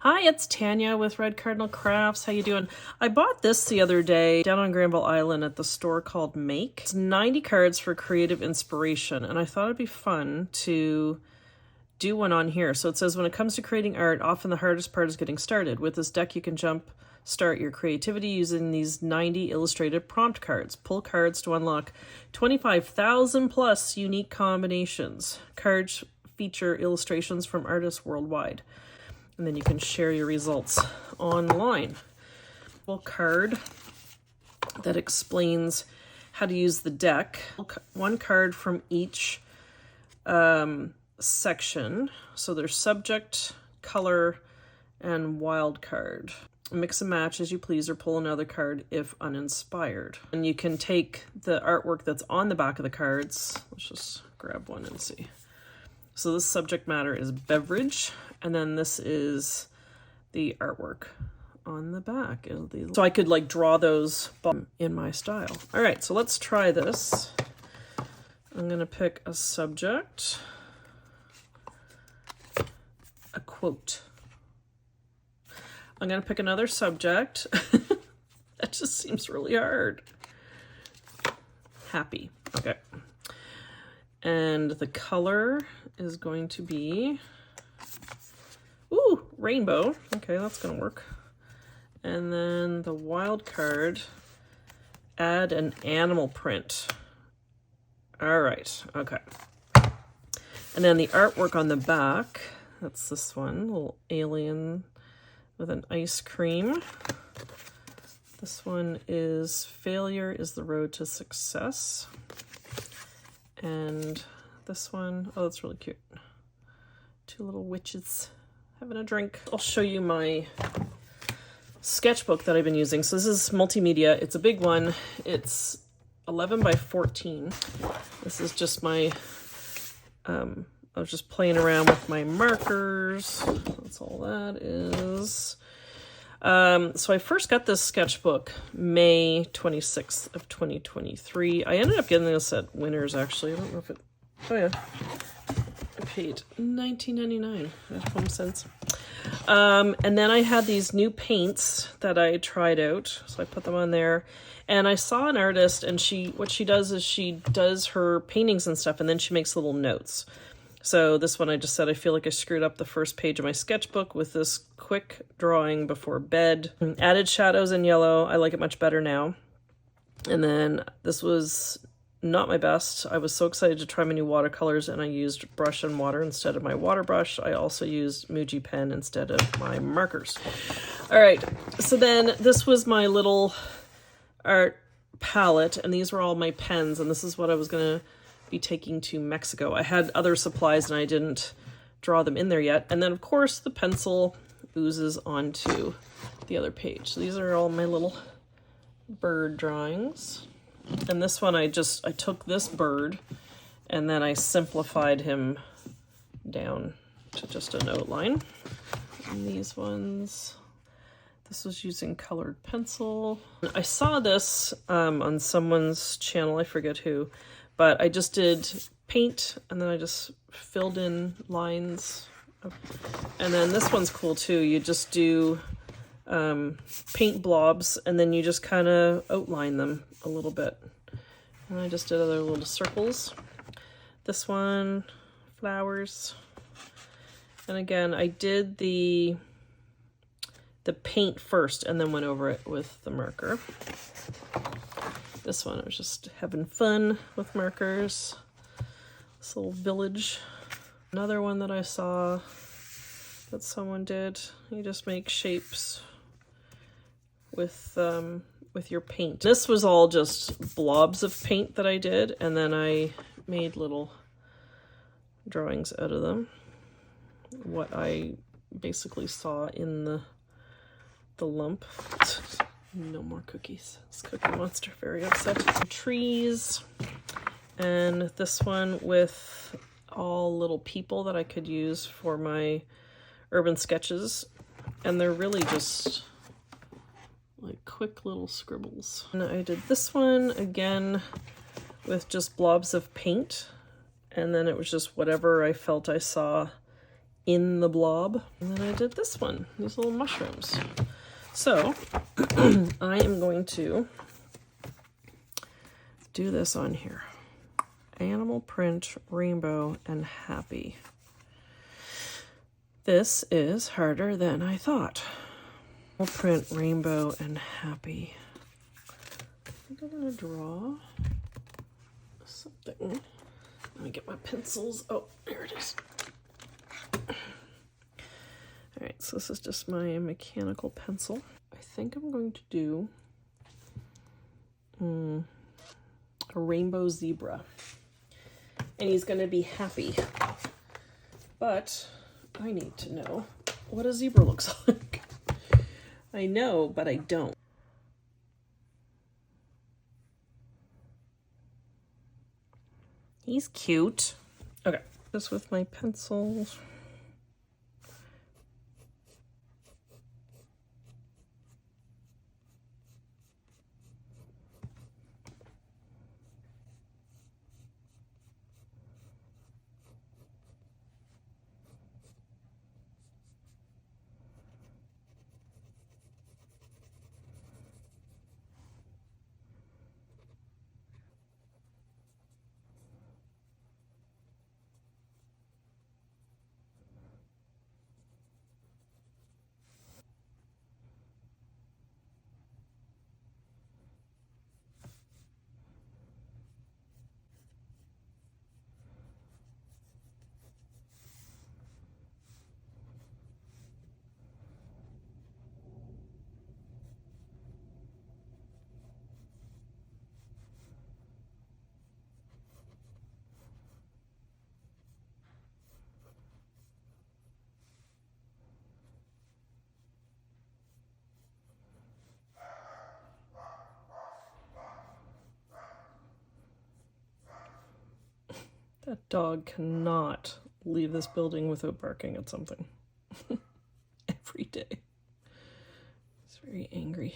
Hi, it's Tanya with Red Cardinal Crafts. How you doing? I bought this the other day down on Granville Island at the store called Make. It's 90 cards for creative inspiration, and I thought it'd be fun to do one on here. So it says, when it comes to creating art, often the hardest part is getting started. With this deck, you can start your creativity using these 90 illustrated prompt cards. Pull cards to unlock 25,000 plus unique combinations. Cards feature illustrations from artists worldwide. And then you can share your results online. A card that explains how to use the deck. One card from each section. So there's subject, color, and wild card. Mix and match as you please, or pull another card if uninspired. And you can take the artwork that's on the back of the cards. Let's just grab one and see. So this subject matter is beverage, and then this is the artwork on the back. So I could like draw those in my style. All right, so let's try this. I'm gonna pick a subject, a quote. I'm gonna pick another subject. That just seems really hard. Happy, okay. And the color is going to be, ooh, rainbow. Okay, that's gonna work. And then the wild card, add an animal print. All right, okay. And then the artwork on the back, that's this one, little alien with an ice cream. This one is failure is the road to success. And this one, oh, that's really cute. Two little witches having a drink. I'll show you my sketchbook that I've been using. So this is multimedia. It's a big one. It's 11 by 14. This is just my, I was just playing around with my markers. That's all that is. So I first got this sketchbook May 26th of 2023. I ended up getting this at Winners, actually. I don't know if it, oh yeah. I paid $19.99 at HomeSense. And then I had these new paints that I tried out. So I put them on there. And I saw an artist, and what she does is she does her paintings and stuff, and then she makes little notes. So this one I just said, I feel like I screwed up the first page of my sketchbook with this quick drawing before bed. Added shadows in yellow. I like it much better now. And then this was not my best. I was so excited to try my new watercolors, and I used brush and water instead of my water brush. I also used Muji pen instead of my markers. All right, so then this was my little art palette, and these were all my pens, and this is what I was gonna be taking to Mexico. I had other supplies and I didn't draw them in there yet. And then of course the pencil oozes onto the other page. So these are all my little bird drawings. And this one I took this bird and then I simplified him down to just an outline. And these ones, this was using colored pencil. I saw this on someone's channel, I forget who, but I just did paint and then I just filled in lines. And then this one's cool too. You just do paint blobs and then you just kind of outline them a little bit. And I just did other little circles. This one, flowers. And again, I did the paint first and then went over it with the marker. This one, I was just having fun with markers. This little village. Another one that I saw that someone did. You just make shapes with your paint. This was all just blobs of paint that I did, and then I made little drawings out of them. What I basically saw in the lump. No more cookies. This Cookie Monster very upset. Trees, and this one with all little people that I could use for my urban sketches, and they're really just like quick little scribbles. And I did this one again with just blobs of paint, and then it was just whatever I felt I saw in the blob. And then I did this one, these little mushrooms. So I am going to do this on here. Animal print, rainbow, and happy. This is harder than I thought. Animal print, rainbow, and happy. I think I'm gonna draw something. Let me get my pencils. Oh, there it is. All right, so this is just my mechanical pencil. I think I'm going to do a rainbow zebra. And he's going to be happy. But I need to know what a zebra looks like. I know, but I don't. He's cute. Okay, just with my pencils. That dog cannot leave this building without barking at something. Every day. It's very angry.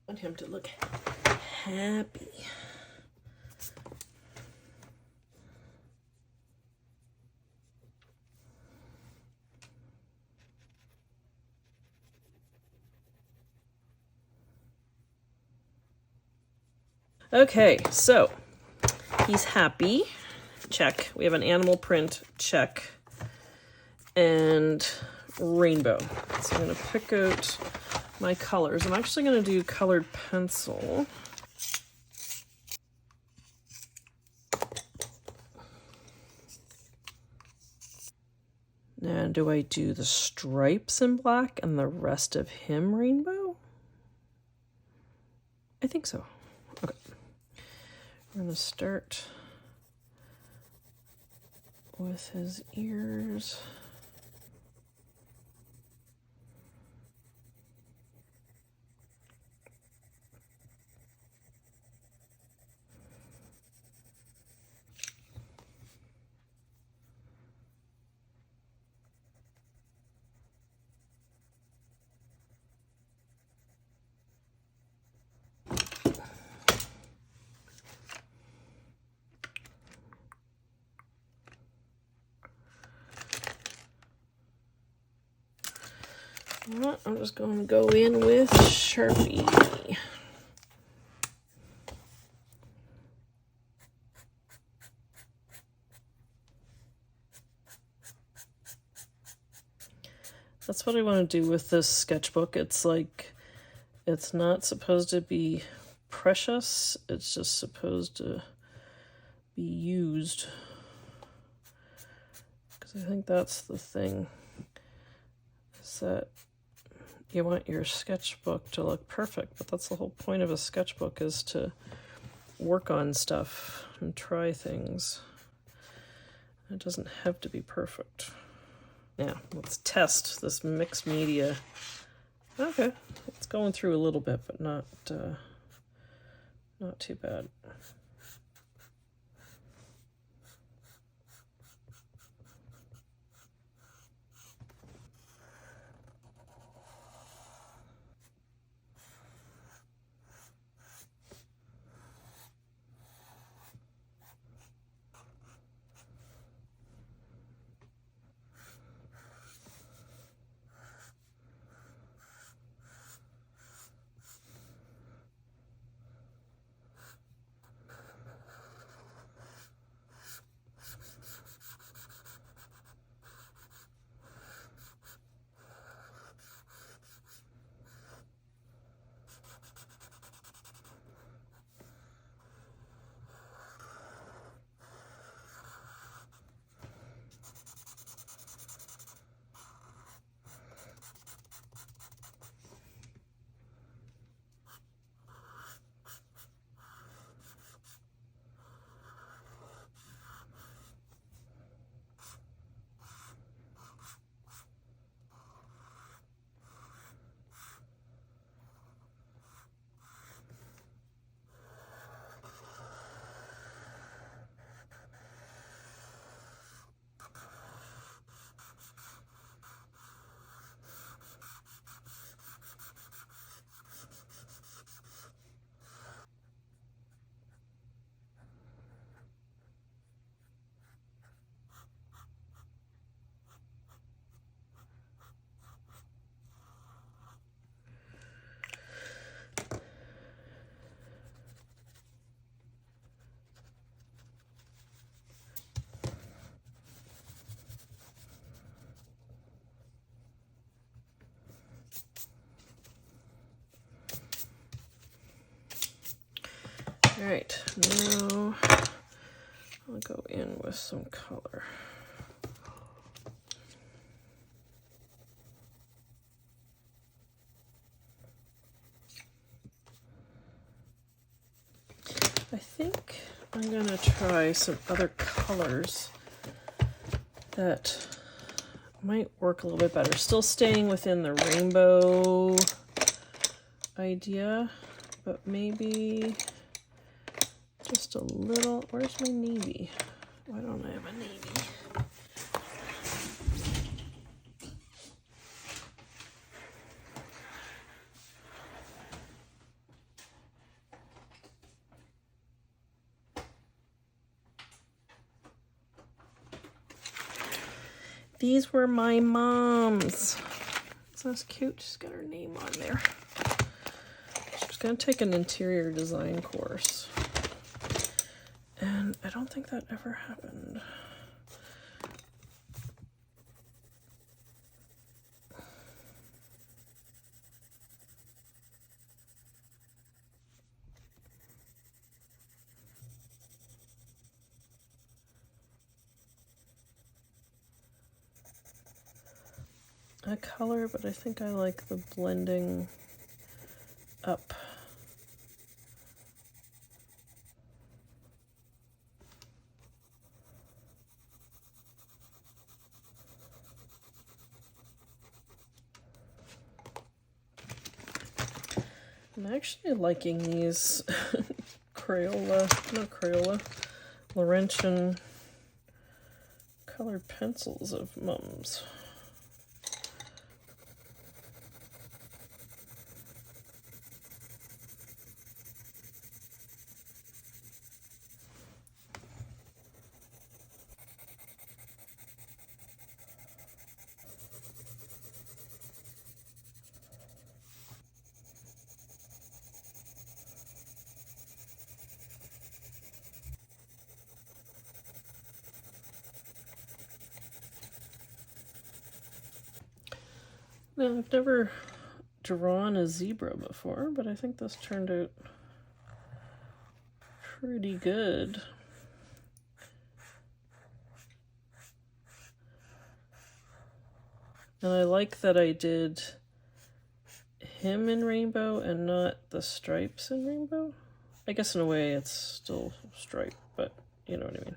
I want him to look happy. Okay, so he's happy. Check. We have an animal print. Check. And rainbow. So I'm going to pick out my colors. I'm actually going to do colored pencil. Now, do I do the stripes in black and the rest of him rainbow? I think so. Okay. We're going to start with his ears. I'm just going to go in with Sharpie. That's what I want to do with this sketchbook. It's like, it's not supposed to be precious. It's just supposed to be used. Because I think that's the thing. Is that you want your sketchbook to look perfect, but that's the whole point of a sketchbook, is to work on stuff and try things. It doesn't have to be perfect. Now, let's test this mixed media. Okay, it's going through a little bit, but not too bad. All right, now I'll go in with some color. I think I'm gonna try some other colors that might work a little bit better. Still staying within the rainbow idea, but maybe just a little. Where's my navy? Why don't I have a navy? These were my mom's. So that's cute. She's got her name on there. She's gonna take an interior design course. And I don't think that ever happened. A color, but I think I like the blending up. I'm actually liking these Laurentian colored pencils of Mom's. Now, I've never drawn a zebra before, but I think this turned out pretty good. And I like that I did him in rainbow and not the stripes in rainbow. I guess in a way it's still stripe, but you know what I mean.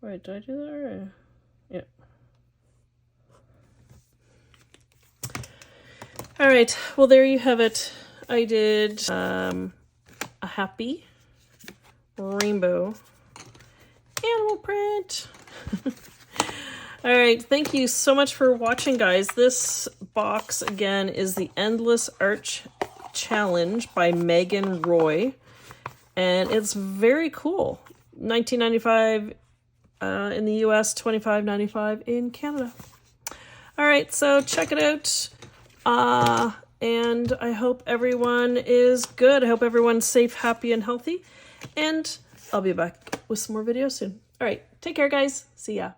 Wait, did I do that right? Yeah. All right, well, there you have it. I did a happy rainbow animal print. All right, thank you so much for watching, guys. This box, again, is the Endless Art Challenge by Megan Roy, and it's very cool. $19.95 in the US, $25.95 in Canada. All right, so check it out. And I hope everyone is good. I hope everyone's safe, happy, and healthy. And I'll be back with some more videos soon. All right, take care, guys. See ya.